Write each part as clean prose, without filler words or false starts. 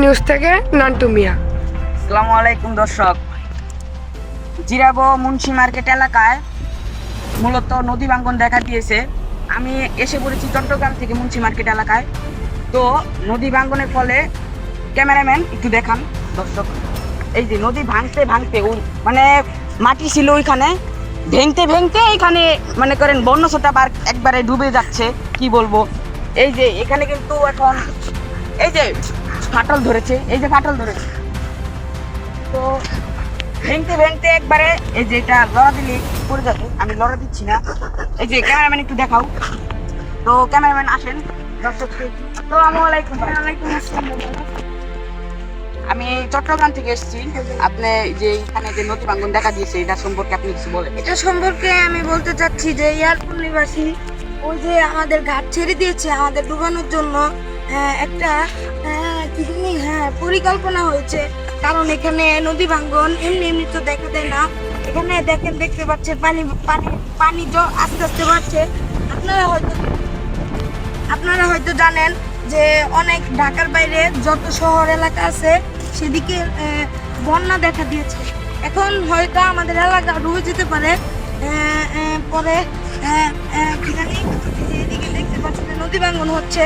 News থেকে নান্টু মিয়া। আসসালামু আলাইকুম দর্শক। জিরাবো মুন্সি মার্কেট এলাকায় মূলত নদী ভাঙ্গন দেখা দিয়েছে। আমি এসে পড়েছি চট্টগ্রাম থেকে মুন্সি মার্কেট এলাকায়। তো নদী ভাঙ্গনের ফলে ক্যামেরাম্যান একটু দেখান দর্শক। এই যে নদী ভাঙতে ভাঙতে মানে মাটি ছিল ওইখানে, ভেঙতে ভেঙতে এখানে মনে করেন বন্যছোটা পার্ক একবারে ডুবে যাচ্ছে। কি বলবো, এই যে এখানে কিন্তু এখন এই যে ফাটল ধরেছে, এই যে ফাটল ধরেছে। তো ভেঙতে ভেঙতে একবারে এই যে এটা লড়া দিলে পড়ে যাবে। আমি লড়া দিচ্ছি না। এই যে ক্যামেরাম্যান একটু দেখাও। তো ক্যামেরাম্যান আসেন দর্শককে। আসসালামু আলাইকুম। ওয়ালাইকুম আসসালাম। আমি চট্টগ্রাম থেকে এসেছি। আপনি যে এখানে যে নদী ভাঙ্গন দেখা দিয়েছে এটা সম্পর্কে আপনি কিছু বলেন। এটা সম্পর্কে আমি বলতে চাচ্ছি যে এয়ারপোর্ট নিবাসী ওই যে আমাদের ঘাট ছেড়ে দিয়েছে আমাদের ডুবানোর জন্য একটা কি জানি পরিকল্পনা হয়েছে। কারণ এখানে নদী ভাঙ্গন এমনি এমনি তো দেখা দেয় না। এখানে দেখতে পাচ্ছেন পানি পানি পানি আস্তে আস্তে বাড়ছে। আপনারা হয়তো জানেন যে অনেক ঢাকার বাইরে যত শহর এলাকা আছে সেদিকে বন্যা দেখা দিয়েছে। এখন হয়তো আমাদের এলাকা ডুবে যেতে পারে। পরে কি জানি এদিকে দেখতে পাচ্ছেন নদী ভাঙ্গন হচ্ছে,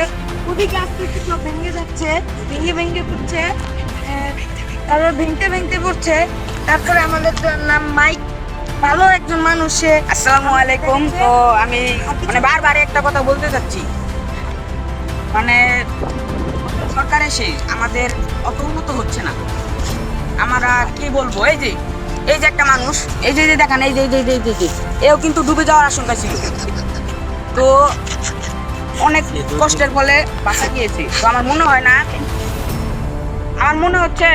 ওদিকে আস্তে আস্তে সব ভেঙে যাচ্ছে, ভেঙে পড়ছে। তারপর ভেঙতে পড়ছে। তারপরে আমাদের নাম মাইক ভালো একজন মানুষ। আসসালামু আলাইকুম। তো আমি মানে বারবার একটা কথা বলতে চাচ্ছি, মানে সরকার এসে আমাদের অত উন্নত হচ্ছে না। আমরা কি বলবো, এই যে একটা মানুষ, এই যে দেখেন, এই যে এও কিন্তু ডুবে যাওয়ার আশঙ্কা ছিল। তো অনেক কষ্টের ফলে বাঁচা গিয়েছে। তো আমার মনে হয় না, আমার মনে হচ্ছে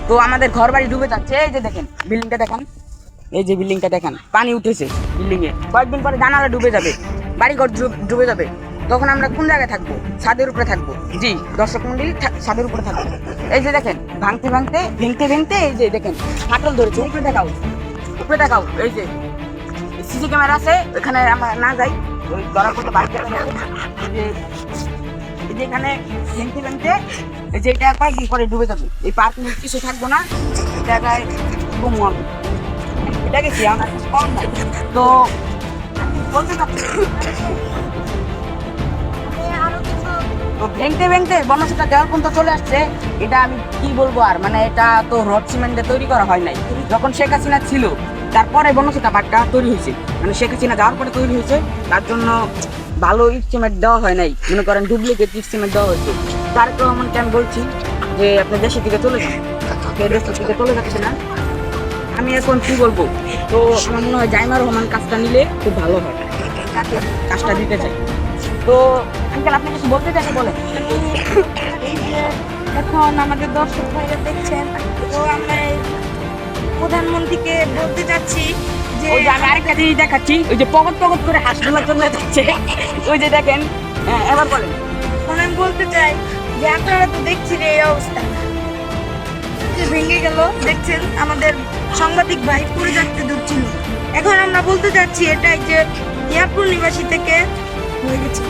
তো আমাদের ঘর বাড়ি ডুবে যাচ্ছে। এই যে দেখেন বিল্ডিংটা দেখেন, এই যে বিল্ডিংটা দেখেন, পানি উঠেছে বিল্ডিংয়ে। কয়েকদিন পরে জানালা ডুবে যাবে, বাড়িঘর ডুবে যাবে। তখন আমরা কোন জায়গায় থাকবো? ছাদের উপরে থাকবো। জি দর্শক মন্ডলী, ছাদের উপরে থাকবো। এই যে দেখেন ভেঙতে ভেঙতে এই যে দেখেন ফাটল ধরেছে। উপরে দেখাও। এই যে সিসি ক্যামেরা আছে, ওখানে আমরা না যাই, ওই ধরা করতে বাড়িতে এই যে এখানে ভেঙতে এই যে এটা কয়েকদিন পরে ডুবে যাবে। এই পার্ক নিয়ে কিছু থাকবো না, জায়গায় ঘুমো আমি। এটা গেছি আমার কম নাই। তো বলতে চাচ্ছি তো ভেঙতে বনসটা দেওয়ার পর্যন্ত চলে আসছে। এটা আমি কি বলবো আর, মানে এটা তো রড সিমেন্টে তৈরি করা হয় নাই। যখন শেখ হাসিনা ছিল তারপরে বনসটা পাটটা তৈরি হয়েছে, মানে শেখ হাসিনা যাওয়ার পরে তৈরি হয়েছে। তার জন্য ভালো ইট সিমেন্ট দেওয়া হয় নাই, মনে করেন ডুপ্লিকেট ইট সিমেন্ট দেওয়া হয়েছে। তার প্রমাণকে আমি বলছি যে আপনি দেশের দিকে চলে যান, দেশের দিকে চলে যাচ্ছে না। আমি এখন কি বলবো, তো আমার মনে হয় জাইমা রহমান কাজটা নিলে খুব ভালো হয়, কাজটা দিতে চাই। তো আঙ্কেল আপনি কিছু বলতে চাইলে বলেন। এখন আমাদের দর্শক ভাইরা দেখছেন, তো আমরা প্রধানমন্ত্রীকে বলতে চাচ্ছি যে ওই যে আমি আরেকটা জিনিস দেখাচ্ছি, ওই যে পকট করে হাসপাতাল চলে যাচ্ছে, ওই যে দেখেন। হ্যাঁ এবার বলেন। আমি বলতে চাই যে আপনারা তো দেখছেন এই অবস্থা যে ভেঙে গেল, দেখছেন আমাদের সাংবাদিক ভাই পুরো যাচ্ছে ঢুকছিল। এখন আমরা বলতে চাচ্ছি এটাই যে এয়ারপোর্ট নিবাসী থেকে হয়ে গেছে।